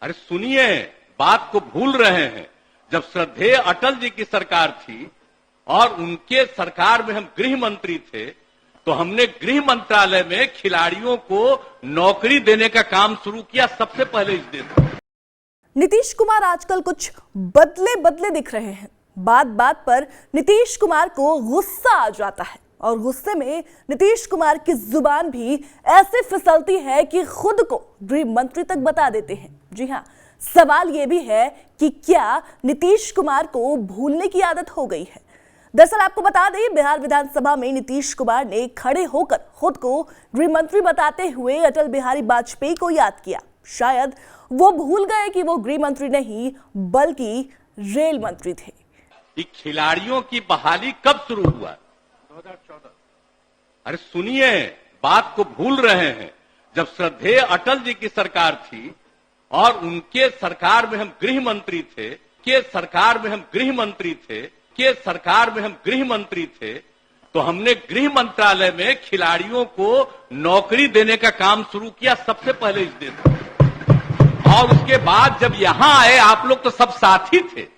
अरे सुनिए, बात को भूल रहे हैं। जब श्रद्धेय अटल जी की सरकार थी और उनके सरकार में हम गृह मंत्री थे, तो हमने गृह मंत्रालय में खिलाड़ियों को नौकरी देने का काम शुरू किया सबसे पहले इस देश में। नीतीश कुमार आजकल कुछ बदले बदले दिख रहे हैं। बात बात पर नीतीश कुमार को गुस्सा आ जाता है और गुस्से में नीतीश कुमार की जुबान भी ऐसे फिसलती है कि खुद को गृह मंत्री तक बता देते हैं। जी हाँ, सवाल यह भी है कि क्या नीतीश कुमार को भूलने की आदत हो गई है। दरअसल आपको बता दें, बिहार विधानसभा में नीतीश कुमार ने खड़े होकर खुद को गृह मंत्री बताते हुए अटल बिहारी वाजपेयी को याद किया। शायद वो भूल गए कि वो गृह मंत्री नहीं बल्कि रेल मंत्री थे। खिलाड़ियों की बहाली कब शुरू हुआ? 2014। अरे सुनिए, बात को भूल रहे हैं। जब श्रद्धेय अटल जी की सरकार थी और उनके सरकार में हम गृह मंत्री थे, तो हमने गृह मंत्रालय में खिलाड़ियों को नौकरी देने का काम शुरू किया सबसे पहले इस देश में। और उसके बाद जब यहां आए, आप लोग तो सब साथी थे,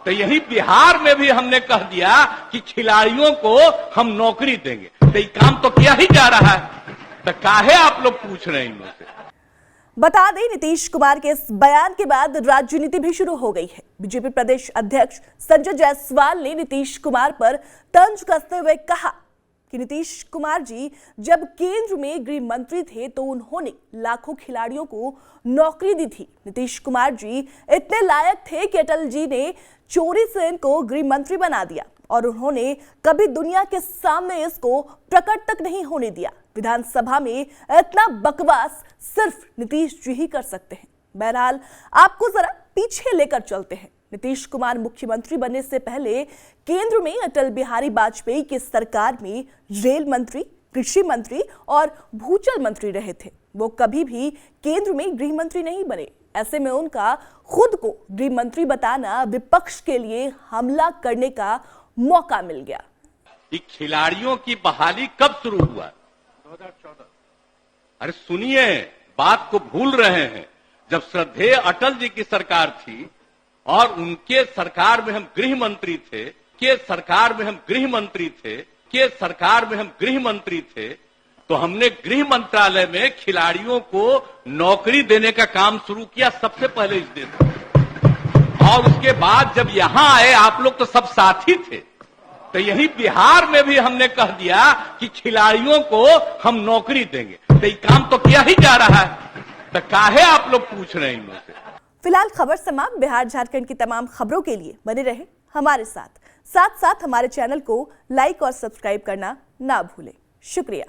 तो यही बिहार में भी हमने कह दिया कि खिलाड़ियों को हम नौकरी देंगे। तो ये काम तो किया ही जा रहा है, तो काहे आप लोग पूछ रहे हैं इन लोगों से? बता दें, नीतीश कुमार के इस बयान के बाद राजनीति भी शुरू हो गई है। बीजेपी प्रदेश अध्यक्ष संजय जायसवाल ने नीतीश कुमार पर तंज कसते हुए कहा कि नीतीश कुमार जी जब केंद्र में गृह मंत्री थे तो उन्होंने लाखों खिलाड़ियों को नौकरी दी थी। नीतीश कुमार जी इतने लायक थे कि अटल जी ने चोरी से इनको गृह मंत्री बना दिया और उन्होंने कभी दुनिया के सामने इसको प्रकट तक नहीं होने दिया। विधानसभा में इतना बकवास सिर्फ नीतीश जी ही कर सकते हैं। बहरहाल आपको जरा पीछे लेकर चलते हैं। नीतीश कुमार मुख्यमंत्री बनने से पहले केंद्र में अटल बिहारी वाजपेयी की सरकार में रेल मंत्री, कृषि मंत्री और भूजल मंत्री रहे थे। वो कभी भी केंद्र में गृह मंत्री नहीं बने। ऐसे में उनका खुद को गृह मंत्री बताना विपक्ष के लिए हमला करने का मौका मिल गया। खिलाड़ियों की बहाली कब शुरू हुआ? 2014। अरे सुनिए, बात को भूल रहे हैं। जब श्रद्धेय अटल जी की सरकार थी और उनके सरकार में हम गृह मंत्री थे, तो हमने गृह मंत्रालय में खिलाड़ियों को नौकरी देने का काम शुरू किया सबसे पहले इस देश में। और उसके बाद जब यहां आए, आप लोग तो सब साथी थे, तो यही बिहार में भी हमने कह दिया कि खिलाड़ियों को हम नौकरी देंगे। तो ये काम तो किया ही जा रहा है, तो काहे आप लोग पूछ रहे हैं इन लोगों से? फिलहाल खबर समाप्त। बिहार झारखंड की तमाम खबरों के लिए बने रहे हमारे साथ हमारे चैनल को लाइक और सब्सक्राइब करना ना भूलें। शुक्रिया।